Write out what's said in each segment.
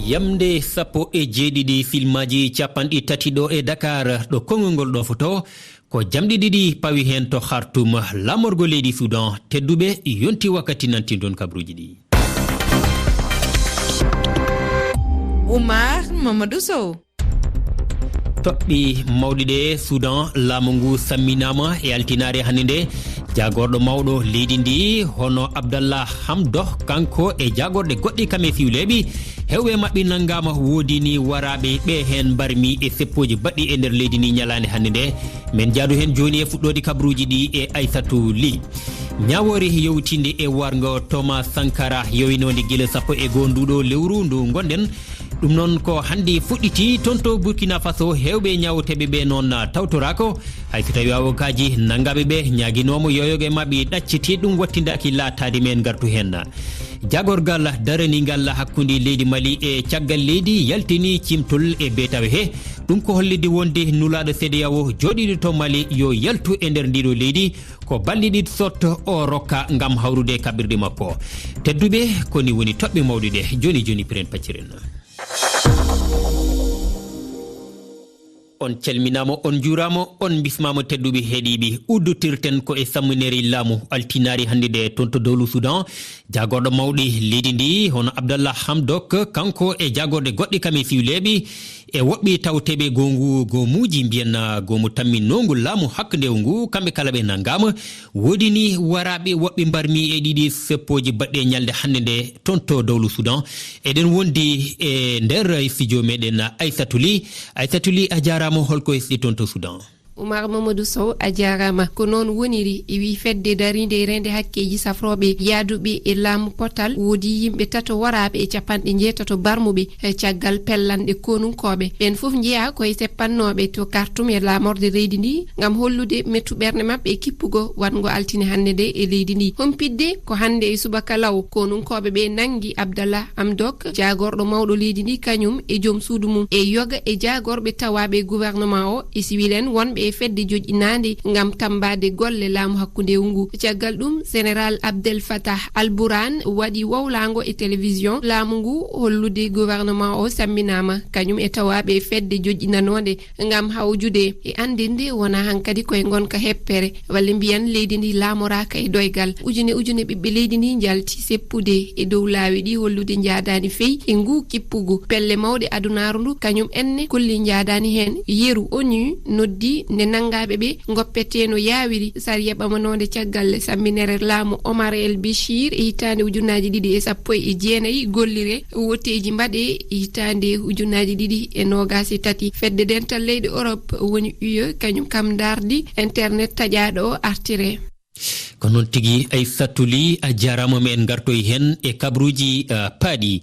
Yamde sappo e jeeɗiɗi filmaji capanɗi tati ɗo e Dakar ɗo kongol ɗo foto ko jamɗi ɗiɗi pawi hen to Khartoum lamorgo leydi Sudan tedduɓe yonti wakkati nanti don kabruji ɗi. Oumar Mamadou Sow. Toɓɓi mawɗi ɗe Sudan laamu ngu samminama e altinare hannde nde jagorɗo mawɗo leydi ndi hono Abdallah Hamdok kanko e jagorɗe goɗɗi kam e fiwleɓi hewɓe mabɓe nangama woodi ni waraɓe ɓe hen barmi e seppoji baɗɗi e nder leydi ndi ñalande hannde nde men jaadu hen joni e fuɗɗode kabruji ɗi e Aissatou Ly. Ñawori yewtinde e wargo Thomas Sankara yowinode guila sappo e gonduɗo lewru ndu gonɗen ɗum noon ko handi fuɗɗiti toon to Burkina Faso hewɓe ñawoteɓe ɓe noon tawtorako hayso tawi awokaji nangaɓe ɓe ñaguinomo yoyoge mabɓe ɗacciti ɗum wattidaki laatade men gartu hen. Jagorgal daranigal hakkude leydi Mali e caggal leydi yaltini cimtol e betawe he ɗum ko hollide wonde nulaɗo CEDEAO joɗiɗo to Mali yo yaltu e nder ndiɗo leydi ko balliɗi sotto o rokka gam hawrude kaɓirɗe makko. Tedduɓe koni woni toɓɓe mawɗi ɗe joni piren pacciren. On calminama on jurama on bismama tedduɓe heeɗiɓe uddotirten ko e sammineri laamu altinari hannde de toon to dowlu Sudan jagorɗo mawɗi leydi ndi hono Abdallah Hamdok kanko e jagorde goɗɗi kam e fiwleɓe e woɓɓe tawteɓe gongu gomuji mbiyen gomu tamminogol laamu hakkude ngu kamɓe kala ɓe nanggama woodi ni waraɓe woɓɓe mbarmi e ɗiɗi seppoji baɗɗe ñalde hannde nde toon to dowlu Sudan eɗen wondi e nder studio meɗen Aissatou Ly a jarama holko hesɗi toon to Sudan. Oumar Mamadou Sow a jarama ko noon woniri wi fedde darinde e rende hakkeji safroɓe yaaduɓe e laamu potal woodi yimɓe tato waraɓe e capanɗe jeetato barmuɓe caggal pellanɗe konunkoɓe ɓen foof jeeya koye seppannoɓe to Khartoum e laamorde leydi ndi gam hollude mettu ɓerde mabɓe e kippugo wango altine hannde nde e leydi ndi hompidde ko hannde e subaka law konunkoɓe ɓe nangi Abdallah Hamdok jagorɗo mawɗo leydi ndi kañum e joom suudu mum e yoga e jagorɓe tawaɓe gouvernement o e siwilen wonɓe e fedde joƴƴinade gam tambade golle laamu hakkude ngu caggal ɗum général Abdel Fattah al-Burhan waɗi wawlago e télévision laamu ngu hollude gouvernement o samminama kañum e tawaɓe fedde joƴƴinanode gam hawjude e andinde wona hankadi koye gonka heppere walla mbiyan leydi ndi laamoraka e doygal ujune ɓiɓɓe leydi ndi jalti seppude e dow laawi ɗi hollude jadani feyi e ngu kippugu pelle mawɗe adunaru ndu kañum enne kolli jadani hen yeru ONU noddi nde nangaɓe ɓe goppete no yawiri sariya ɓamanode caggal samminere laamu Omar El Béchir e hitande ujunaji ɗiɗi e sappo e jeenayi gollire woteji mbaɗe e hitande ujunaji ɗiɗi e nogas e tati fedde dental leydi Europe woni UE kañum kam dardi internet taƴaɗo o artire. Ko noon tigui Aissatou Ly a jarama men gartoy hen e kabruji paaɗi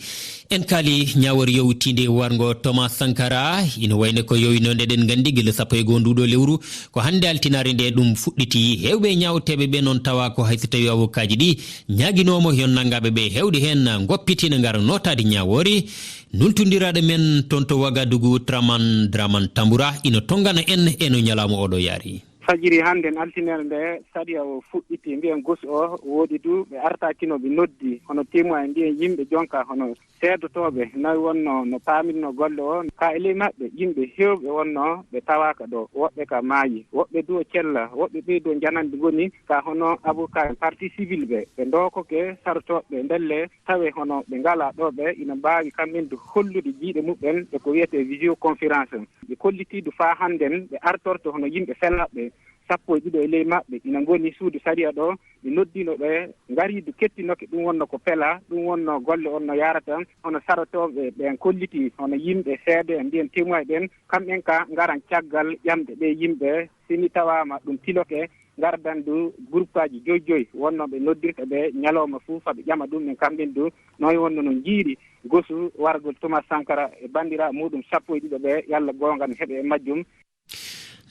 en kaali ñawor yowtinde wargo Thomas Sankara ina wayne ko yowinode ɗen gandi guila sappo e gonduɗo lewru ko hande altinare nde ɗum fuɗɗiti hewɓe ñawteɓe ɓe noon tawa ko hayso tawi avokaji ɗi ñaguinomo yon nangaɓe ɓe hewde hen goppitina gara notade ñawori nultodiraɗo men toon to Ouagadougou Dramane Tamboura ina tongana en eno ñalama oɗo yaari. fajiri hannde altinere nde saɗia o fuɗɗiti mbiyen gosu o woodi duuɓe artakinoɓe noddi hono témoin mbiyen yimɓe jonka hono seedotoɓe nawi wonno no paamirno golle o ka e ley maɓɓe yimɓe hewɓe wonno ɓe tawaka ɗo woɓɓe ka maayi woɓɓe duo cella woɓɓe ɓeydo janande goni ka hono avocat partie civil ɓe dokoke sarotoɓe ndelle tawe hono ɓe ngala ɗo ɓe ina mbawi kamɓen de hollude jiiɗe muɓɓen e ko wiyete visioconférence ɓe kollitidu fa hannden ɓe artorto hono yimɓe fellaɓe sappo e ɗiɗo e ley maɓɓe ina ngoni suudu saria ɗo ɓe noddino ɓe ngaridu kettinoke ɗum wonno ko pela ɗum wonno golle on no yarata hono sarotoɓe ɓen kolliti hono yimɓe seede e mbiyen témoin ɓen kamɓen ka ngaran caggal ƴamde ɓe yimɓe sini tawama ɗum tiloke gardandu groupe aji joyi wonno ɓe noddirta ɓe ñalawma fuu faɓe ƴama ɗum ɓen kamɓen du noy wonno no jiiɗi gosu wargol Thomas Sankara e bandira muɗum sappo e ɗiɗo ɓe yalla gongan heeɓe e majjum.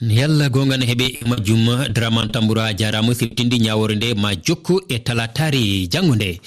Yalla gongan heɓe majjum Dramane Tamboura jarama siftinde ñawore nde ma jokku e talatari janggo nde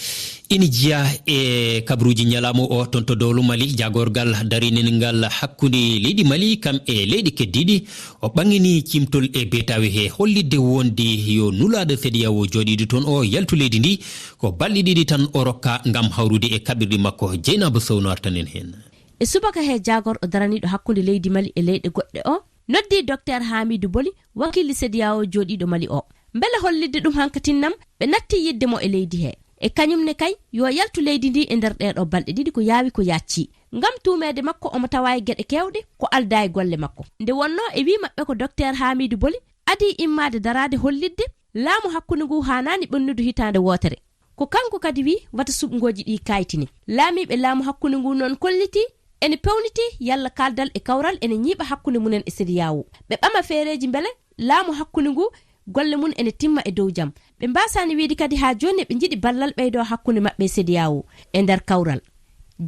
ina jiya e kabruji ñalamo o toon to dowlu Mali jagorgal darinengal hakkude leydi Mali kam e leydi keddiɗi o ɓangini cimtol e betawe he hollidde wonde yo nulaɗo CEDEAO joɗiɗo toon o yaltu leydi ndi ko balɗe ɗiɗi tan o rokka gam hawrude e kaɓirɗe makko Dieynaba Sow no artanen hen. e subaka he jagorɗo daraniɗo hakkunde leydi Mali e leyɗe goɗɗe o noddi Dr Hamidou Boli wakili CEDEAO joɗiɗo Mali o mbele hollidde ɗum hankatinnam ɓe natti yidde mo e leydi he e kañumne kay yo yaltu leydi ndi e nder ɗeɗo balɗe ɗiɗi ko yaawi ko yacci ngam tumede makko omo tawa e geɗe kewɗe ko alda e golle makko nde wonno e wi maɓɓe ko Dr Hamidou Boli adi immade darade hollidde laamu hakkunde ngu hanani ɓennudu hitande wotere ko kanko kadi wi wata suɓgoji ɗi kaytini laamiɓe laamu hakkunde ngu noon kolliti ene pewniti yalla kaldal e kawral ene ñiiɓa hakkunde munen e CEDEAO ɓe ɓama feereji beele laamu hakkunde ngu golle mun ene timma e dow jam ɓe mbasani wiide kadi ha joni ɓe jiiɗi ballal ɓeydo hakkunde maɓɓe CEDEAO e nder kawral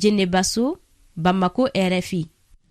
Jinne Basso Bamako RFI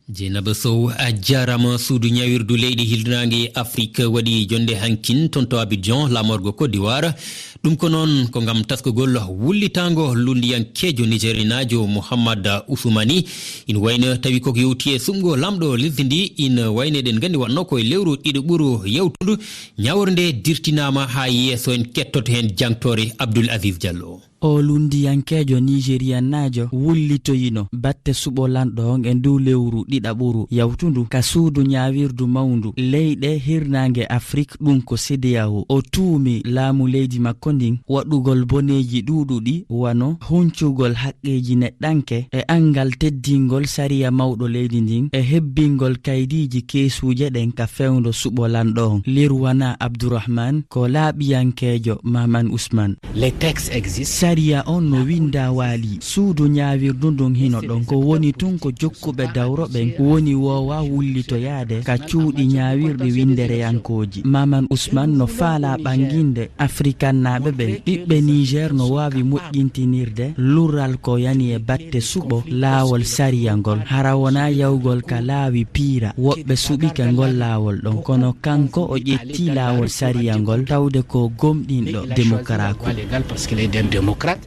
Dieynaba Sow a jarama suudu ñawirdu leydi hildinangue Afrique waɗi jonde hankin toon to Abidjan lamorgo Côte d'Ivoire ɗum ko noon ko gam taskugol wullitango lundiyankejo nigérinajo Mouhammad Ousmani ina wayno tawi koko yewti e sumgo lamɗo lesdi ndi ina wayno eɗen gandi wanno koye lewru ɗiɗo ɓuuro yewtudu ñawrde dirtinama ha yeeso en kettoto hen jangtore Abdoul Aziz Diallo o lundiyankejo nigérianajo wullitoyino batte suɓo lanɗo e dow lewru ɗiɗaɓuru yawtundu ka suudu ñawirdu mawndu leyɗe hirnangue Afrique ɗum ko CEDEAO o tuumi laamu leydi makko ndin waɗugol boneji ɗuɗuɗi wano huncugol haqqeji neɗɗanke e angal teddingol sariya mawɗo leydi ndin e hebbingol kaydiji keesuje ɗen ka fewndo suɓo lanɗo on Lirwana Abdourahmane ko laaɓiyankejo Maman Ousmane les textes existent sariya on no winda waali suudu ñawirdu ndun hino ɗon ko woni tun ko jokkuɓe dawro ɓen woni wowa wullitoyade ka cuuɗi ñawirɗi windereyankoji Maman Ousmane no faala ɓanginde africannaɓe ɓen ɓiɓɓe Niger no wawi moƴƴintinirde lural ko yani e batte suɓo laawol sariya ngol hara wona yawgol ka laawi piira woɓɓe suɓike ngol laawol ɗon kono kanko o ƴetti laawol sariya ngol tawde ko gomɗinɗo démocraku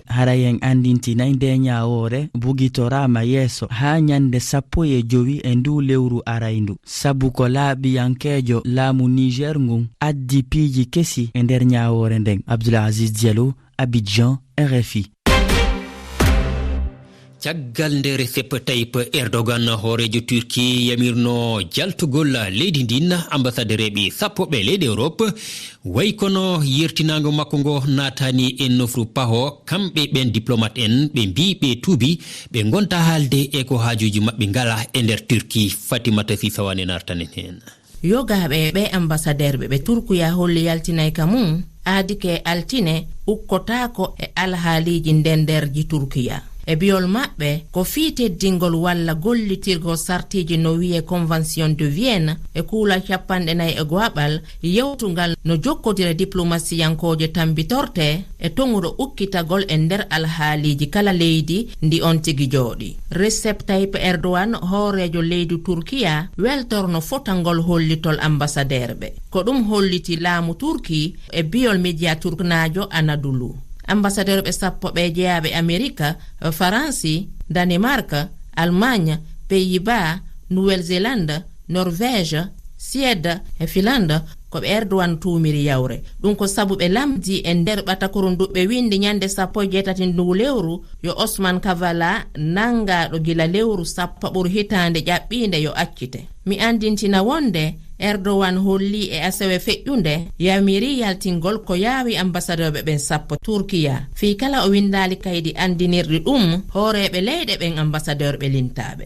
hara yen andintinay nde ñawore bugitorama yeeso ha ñande 15 e ndu lewru arayndu sabu ko laaɓiyankejo laamu Niger ngun addi piiji kesi e nder ñawore nden Abdoul Aziz Diallo Abidjan RFI caggal nder Recep Tayyip Erdogan hoorejo Turki yamirno jaltugol leydi ndin ambassadereɓe 10 ɓe leydi Europe way kono yirtinago makko ngo natani en nofru paho kamɓe ɓen diplomate en ɓe mbi ɓe tuubi ɓe gonta haalde e ko haajuji maɓɓe ngala e nder Turki. Fatimata Sisawane nartanen hen yogaɓe ɓe ambassadeur ɓe Turkuya holli yaltinay ka mum aadike altine ukkotako e alhaaliji ndenderji Turkiya e biyol maɓɓe ko fii teddingol walla gollitirgol sartiji no wiye convention de Vienne e kuula 4 e goaɓal yewtugal no jokkodira diplomasiyankoje tambitorte e tonguɗo ukkitagol e nder alhaaliji kala leydi ndi on tigi jooɗi. Recep Tayyip Erdogan hoorejo leydi Turkiya weltorno fotangol hollitol ambassadeur ɓe ko ɗum holliti laamu Turki e biyol media turknajo Anadolu. ambassadeur ɓe 10 ɓe jeyaɓe Amerika, Faransi, Danemark, Allemagne, Pays-Bas, Nouvelle-Zélande, Norvège, Suède e Finlande ko ɓe Erdogan tuumiri yawre ɗum ko sabu ɓe lamdi e nder ɓatakoru nduɓe windi ñande 18 ndu lewru yo Osman Kavala nangaɗo gila lewru 10 ɓuri hitande ƴaɓɓinde yo accite. Mi andintina wonde Erdogan holli e asewe feƴƴunde yamiri yaltingol ko yaawi ambassadeurɓe ɓen 10 Turkiya fii kala o windali kaydi andinirɗi ɗum hooreɓe leyɗe ɓen ambassadeurɓe lintaɓe.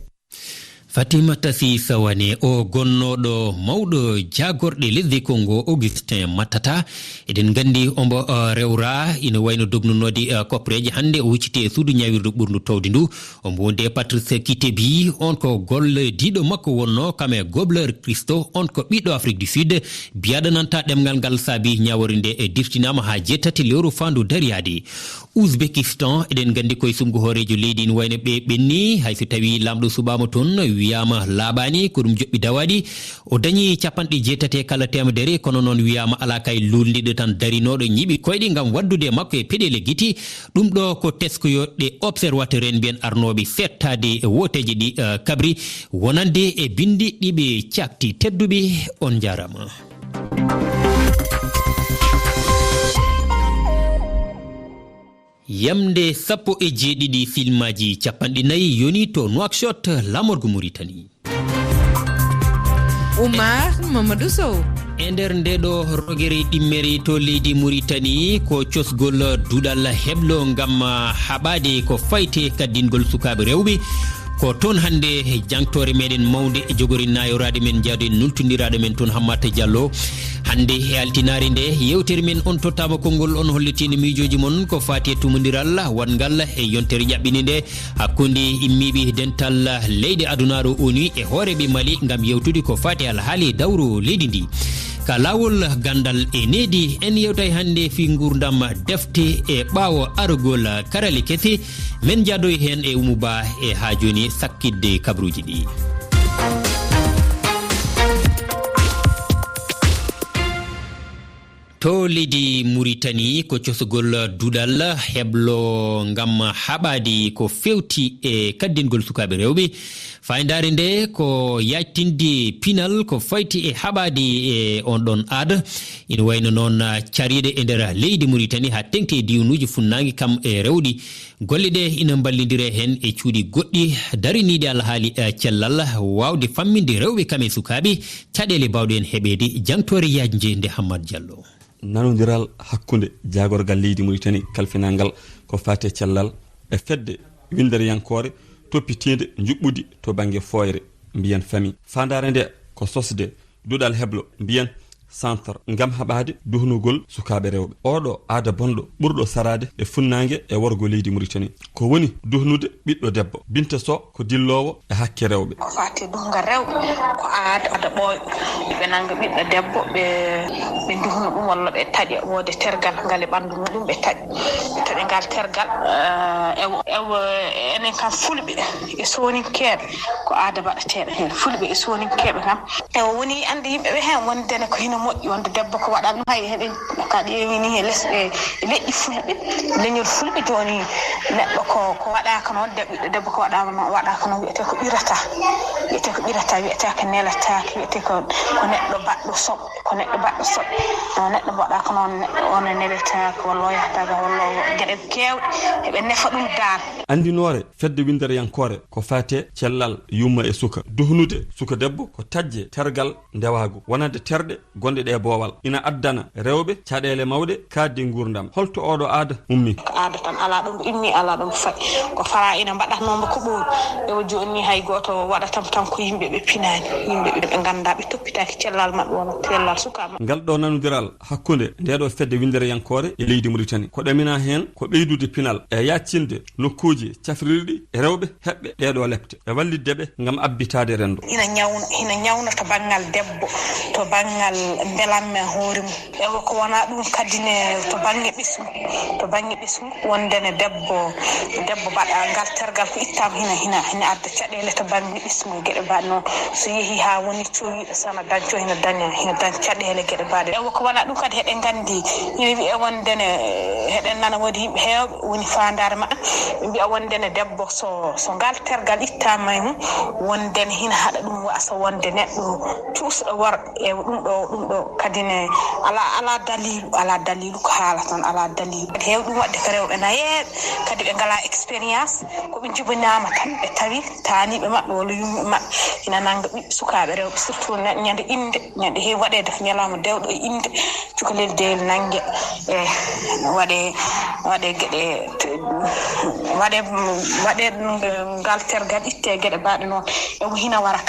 Fatimata Sisawane o gonnoɗo mawɗo jagorɗe lesdi Congo Augustin Matata eɗen gandi ombo rewra ina wayno dognunode koppreje hande o wucciti e suudu ñawirdu ɓurdu towde ndu ombo wonde Patrice Kitebi on ko golle diɗo makko wonno kame gobleur Christo on ko ɓiɗɗo Afrique du Sud biyaɗananta ɗemgal ngal saabi ñawore nde e dirtinama ha jettati lewru fandu dariyade. Ouzbekistan eɗen gandi koye sumgo hoorejo leydi ina wayno ɓe ɓenni hayso tawi lamɗo suɓama toon wiyama laaɓani ko ɗum joɓɓi dawaɗi o dañi 80 kala temedere kono noon wiyama ala kay lulniɗo tan darinoɗo ñiɓi koyɗi gam waddude makko e peɗele guiti ɗum ɗo ko teskoyoɗe observateur en mbiyen arnoɓe settade e woteje ɗi kabri wonande e bindi ɗiɓe cakti tedduɓe on jarama. yamde 17 filmaji capanɗe 4 yoni to Nouakchott lamorgo Mauritanie. Oumar Mamadou Sow. E nder ndeɗo rogere ɗimmere to leydi Mauritanie ko cosgol duɗal heblo ngam haɓade ko fayte kaddingol sukaɓe rewɓe ko toon hande jangtore meɗen mawde e jogori nayorade men jaade nultodiraɗo men toon Hammata Diallo hande e altinare nde yewtere men on tottama konngol on hollitino miijoji mon ko fati e tumodiral wangal e yontere ƴaɓɓini nde hakkude immiɓe dental leydi adunaru oni e hooreɓe Mali ngam yewtude ko fati alhaali dawro leydi ndi ka lawol gandal e needi en yewtay hande fi gurdam defte e ɓaawo argol karale kese men jaadoy hen e Oumouba e ha joni sakkidde kabruji ɗi. To leydi Mauritanie ko cosgol duɗal heblo ngam haɓadi ko fewti e kaddingol sukaɓe rewɓe fayndare nde ko yajtinde pinal ko fayti e haɓadi e on ɗon aada ina wayno noon cariɗe e nder leydi Mauritanie ha tengti e diwnuji funnangue kam e rewɗi golle ɗe ina ballidire hen e cuuɗi goɗɗi dariniɗe alhaali cellal wawde famminde rewɓe kam e sukaɓe caɗele bawɗe en heɓede jangtore yajje nde Hammad Diallo. Nanodiral hakkunde jagorgal leydi Mauritanie kalfinangal ko fate cellal e fedde windere yankore toppitinde juɓɓudi to banggue foyre mbiyen famille fandare nde ko sosde duɗal heblo mbiyen centre ngam haɓade duhnugol sukaɓe rewɓe oɗo aada bonɗo ɓurɗo sarade e funnangue e worgo leydi Mauritanie ko woni duhnude ɓiɗɗo debbo Binta Sow ko dillowo e hakke rewɓe ko fati duhngal rewɓe ko aada ɓooyo ɓe nanga ɓiɗɗo debbo ɓe duhna ɗum walla ɓe taƴa wode tergal ngal e ɓandu muɗum ɓe taƴa ngal tergal enen kam fulɓe e soninkeɓe ko aada baɗateɗo hen fulɓe e soninkeɓe kam ewo woni ande yimɓeɓe hen wondene ko hino moƴƴi wonde debbo ko waɗa ɗum hay heɓen ka ƴeewini e lesɗe leƴƴi fulɓe leñol fulɓe joni neɗɗo ko waɗaka noon debbo ko waɗama noon waɗaka noon wiyete ko ɓirata wiyete ko nelataki wiyete ko neɗɗo baɗɗo soɓ neɗɗo waɗaka noon on neletaka walla o yahtaka walla gueɗe kewɗe heɓe nefa ɗum dal andinore fedde windere yankore ko fate cellal yumma e suka duhnude suka debbo ko tajje tergal ndewago wonande terɗe gonde ɗe boowal ina addana rewɓe caɗele mawɗe kaddi gurdam holto oɗo aada ummi ko aada tan ala ɗum immi ala ɗum fayi ko fara ina mbaɗatnomo ko ɓooli ewo joni hay goto waɗatam tan ko yimɓeɓe pinani yimɓeɓe ɓe ganda ɓe toppitaki cellal mabɓe wona cellal sukaɓe ngal ɗo nanodiral hakkude ndeɗo fedde windere yankore e leydi Mauritanie ko ɗamina hen ko ɓeydude pinal e yaccinde nokkuji cafrirɗi e rewɓe heɓɓe ɗeɗo lepte e walliddeɓe gam abbitade rendo hina ñawna to banggal debbo to banggal belanme hoore mum ewo ko wona ɗum kadine to banggue ɓesgu wondene debbo baɗa ngal tergal ko ittama hina adda caɗele to banggue ɓesgu gueɗe mbaɗe noon so yeehi ha woni cowiɗo sana dañco hina daña caɗele gueɗe mbaɗe ewo ko wona ɗum kadi heɗen gandi hina wiye wondene heɗen nana woodi yimɓe hewɓe woni fandare ma ɓe mbiya wondene debbo so ngal tergal ittama e mum wondene hina haɗa ɗum wasa wonde neɗɗo cuusɗo worɓe e ɗum ɗo kadine ala dalilu ko haala tan ala dalilu kadi heew ɗum wadde ko rewɓe nayeɓe kadi ɓe ngala expérience koɓe jibinama tan ɓe tawi taniɓe mabɓe walla yumɓe mabɓe ina nanga ɓiɓɓe sukaɓe rewɓe surtout ñande inde ñande heewi waɗede ko ñalawma dewɗo e inde cukalel deyel nangue e waɗe gueɗe waɗe ngal tergal itte gueɗe mbaɗe noon ewo hina wara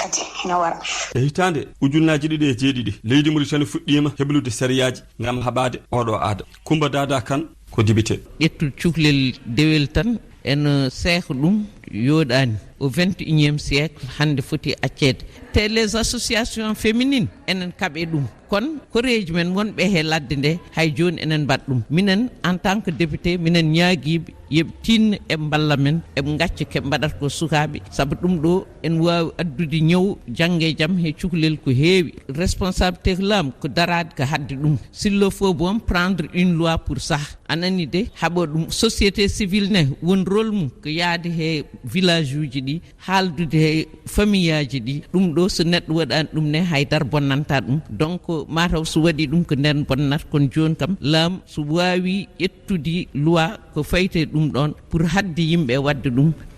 e hitande ujunnaji 2007 leydi Mauritanie fuɗɗima heblude sériyaji ngam haɓade oɗo aada Coumba Dada Kane ko dibité ƴettude cukalel dewel tan en seeha ɗum yoɗani au 21e siècle hande foti accede te les associations féminines enen kaɓe ɗum kono koreji men wonɓe he ladde nde hay joni enen mbaɗ ɗum minen en tant que député minen ñaaguiɓe yooɓe tinno eɓe balla men eɓe gacca keɓe mbaɗata ko sukaɓe saabu ɗum ɗo en wawi addude ñaw jangge jaam he cukalel ko heewi responsabilité ko laamu ko darade ko hadde ɗum s'il le faut bon prendre une loi pour ça anani de haaɓa ɗum société civile ne won rôle mum ko yaade he village uji ɗi haaldude e familleaji ɗi ɗum ɗo so neɗɗo waɗani ɗum ne haydara bonnanta ɗum donc mataw so waɗi ɗum ko nden bonnata kono joni kam laamu so wawi ƴettude loi ko fayte ɗum ɗon pour hadde yimɓe wadde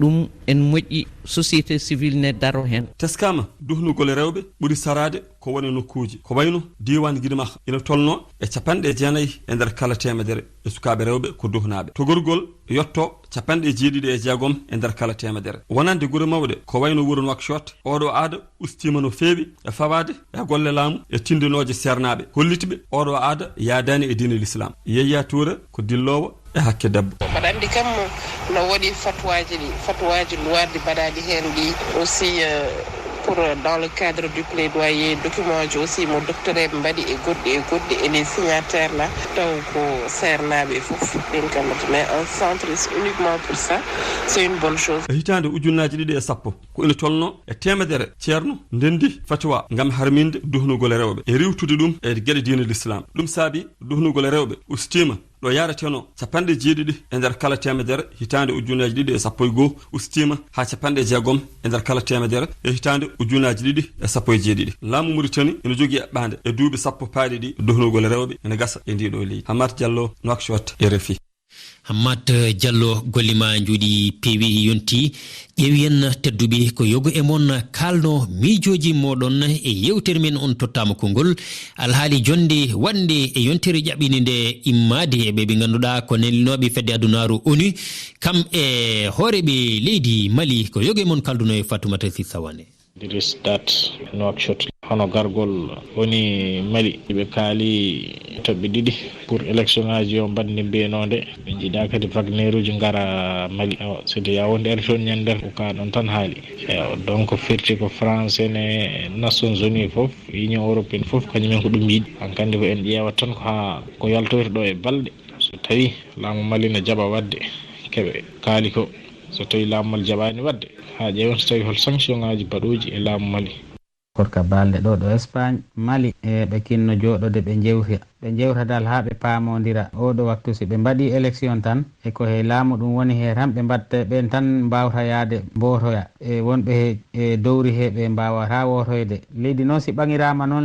ɗum en moƴƴi société civile ne daro hen. teskama duhnugol rewɓe ɓuri sarade ko woni nokkuji ko wayno diwan guiɗima ina tolno e 90 e nder kala temedere e sukaɓe rewɓe ko duhnaɓe togorgol yotto 76 e nder kala temedere wonande guure mawɗe ko wayno wuuro Nouakchott oɗo aada ustima no feewi e fawade e golle laamu e tindinoje sernaɓe hollitiɓe oɗo aada yaadani e diine l'islam Yaya Touré ko dillowo e hakke debbo. mbaɗa andi kam no waɗi fatwaji luwardi mbaɗaɗi hen ɗi aussi pour dans le cadre du plaidoyer document aussi mo docteur en mbaɗi e goɗɗi et les signataires là taw ko sernaɓe fof ɗin kam mais un centre uniquement pour ça c'est une bonne chose. hitande ujunnaji 210 ko ina tolno e temedere ceerno ndendi fatwa ngam harminde duhnugol rewɓe e riwtude ɗum e gueɗe diine l'islam ɗum saabi duhnugol rewɓe ustima ɗo yareteno 70 e nder kala temedere hitande ujunnaji 211 ustima ha 60 e nder kala temedere e hitande ujunnaji 217 laamu Mauritanie ina jogui eɓɓande e duuɓi 10 paaɗi ɗi duhnugol rewɓe ina gasa e ndiɗo leydi. Hamat Diallo, Nouakchott, RFI. Hamat Diallo gollima juuɗi peewi yonti ƴeewiyen tedduɓe ko yogo e mon kalno miijoji moɗon e yewtere men on tottama konngol alhaali jonde wande e yontere ƴaɓɓinde nde immade e ɓe ganduɗa ko nelinoɓe fedde adunaru ONU kam e hooreɓe leydi Mali ko yogo e mon kalduno e Fatoumata Sissawane. Idriss Dat Nouakchott hono gargol woni Mali ɓe kaali toɓɓe ɗiɗi pour élection aji o mbanni mbenode ɓe jiiɗa kadi Wagner uji gara Mali sede yawonde er toon ñanden ko ka ɗon tan haali donc firti ko France ne Nations Unies foof Union européenne foof kañumen ko ɗum yiiɗi hankandi ko en ƴeewat tan ko ha ko yaltoyta ɗo e balɗe so tawi laamu Mali ne jaɓa wadde keɓe kaali ko so tawi laamu Mali jaɓani wadde ha ƴeewen so tawi hol sanction ngaji baɗoji e laamu Mali. korka balɗe ɗo Espagne Mali e ɓe kinno joɗode ɓe jewta dal ha ɓe paamodira oɗo waktu si ɓe mbaɗi élection tan e ko he laamu ɗum woni he tan ɓe mbatta ɓen tan mbawta yaade mbotoya e wonɓe e dowri he ɓe mbawata wotoyde leydi noon si ɓaŋirama noon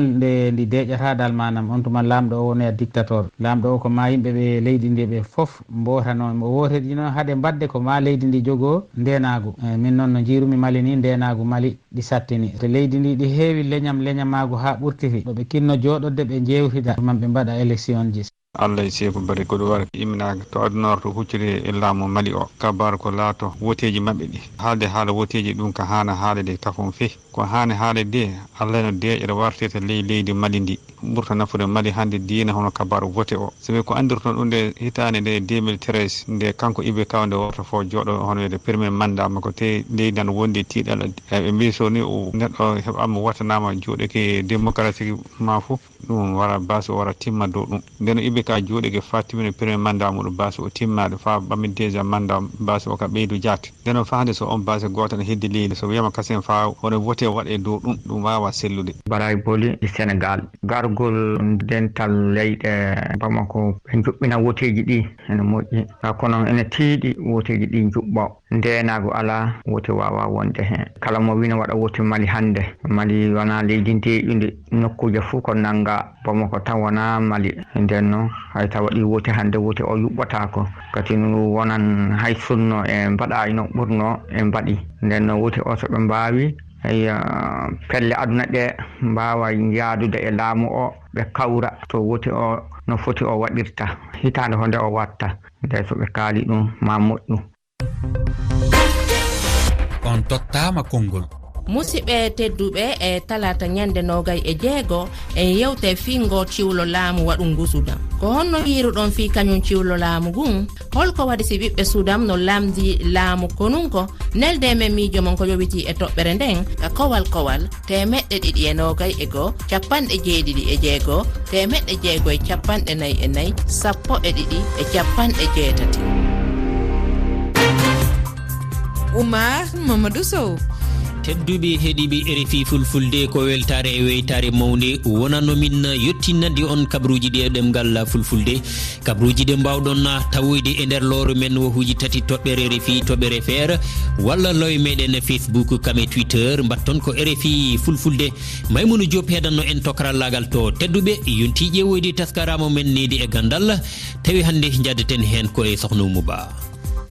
ndi deƴata dal manam on tuma lamɗo o woni dictateur lamɗo o ko ma yimɓe ɓe leydi ndi ɓe foof mbota noon mo woteɗi noon haade mbadde ko ma leydi ndi jogo ndenagu min noon no jirumi Mali ni ndenagu Mali ɗi sattini to leydi ndi ɗi heewi leñamagu ha ɓurtiti ɗo ɓe kinno joɗode ɓe jewtida man ɓe mbaɗa élection ji. Allah e seeko bari ko ɗo wara imminaga to adunaro to hucciri e laamu Mali o kabar ko laato woteji mabɓe ɗi haalde haala woteji ɗum ko hana haalede kafon fe ko hane haale de Allah no deƴere wartete leydi Mali ndi ɓurta nafude Mali hande diina hono kabar vote o sabi ko andirton ɗum nde hitande nde 2013 nde kanko IBK nde warta fo jooɗo hono wiyde premier mandat makko te leydi nan wondi tiiɗal ɓe mbi so ni o neɗɗo heɓama wattanama jooɗeke démocratique ma fof ɗum wara base o wara timma dow ɗum nden IBK jooɗeke fa timmina premier mandat muɗum base o timmade fa ɓammi déjà mandat base o ka ɓeydu jaate nden fa hande so on base goto ne heddi leydi so wiyama kasen fa hono vote waɗe dow ɗum wawa sellude. Baray Boli e Sénégal gargol dental leyɗe Bamako ɓe juɓɓina woteji ɗi ene moƴƴi kono ene tiiɗi woteji ɗi juɓɓo ndenago ala wote wawa wonde hen kala mo wina waɗa wote Mali hande Mali wona leydi deƴude nokkuje fuu ko nanga Bamako tan wona Mali nden noon hay tawa ɗi wote hande wote o yuɓɓatako kadi wonan hay sunno e mbaɗa ino ɓurno e mbaɗi nden noon wote o soɓe mbawi ay pelle aduna ɗe mbawa yaadude e laamu o ɓe kawra to wote o no foti o waɗirta hitande honde o watta nde so ɓe kaali ɗum ma moƴƴu. On tottama konngol musidɓe tedduɓe e talata ñande 26 en yewte fingo ciwlo laamu waɗungu Sudan ko honno hiruɗon fi kañum ciwlo laamu gun holko waɗi si ɓiɓɓe Sudan no lamdi laamu konun ko nelde men miijo mon ko yowiti e toɓɓere nden ka kowal 221 capanɗe 7 temeɗɗe 6 sappo e ɗiɗi e capanɗe 6. Oumar Mamadou Sow tedduɓe heeɗiɓe RFI fulfulde ko weltare e weytare mawde wonano min yettinande on kabruji ɗi e ɗemgal fulfulde kabruji ɗe mbawɗon tawoyde e nder lowre men wohuji tati toɓɓere RFI toɓɓere feere walla loye meɗen Facebook kame Twitter mbatton ko RFI fulfulde Maymouna Diop heɗanno en tokrallagal to tedduɓe yonti ƴeewoyde taskarama men nedi e gandal tawi hande jaddeten hen koye sohna Oumou Ba.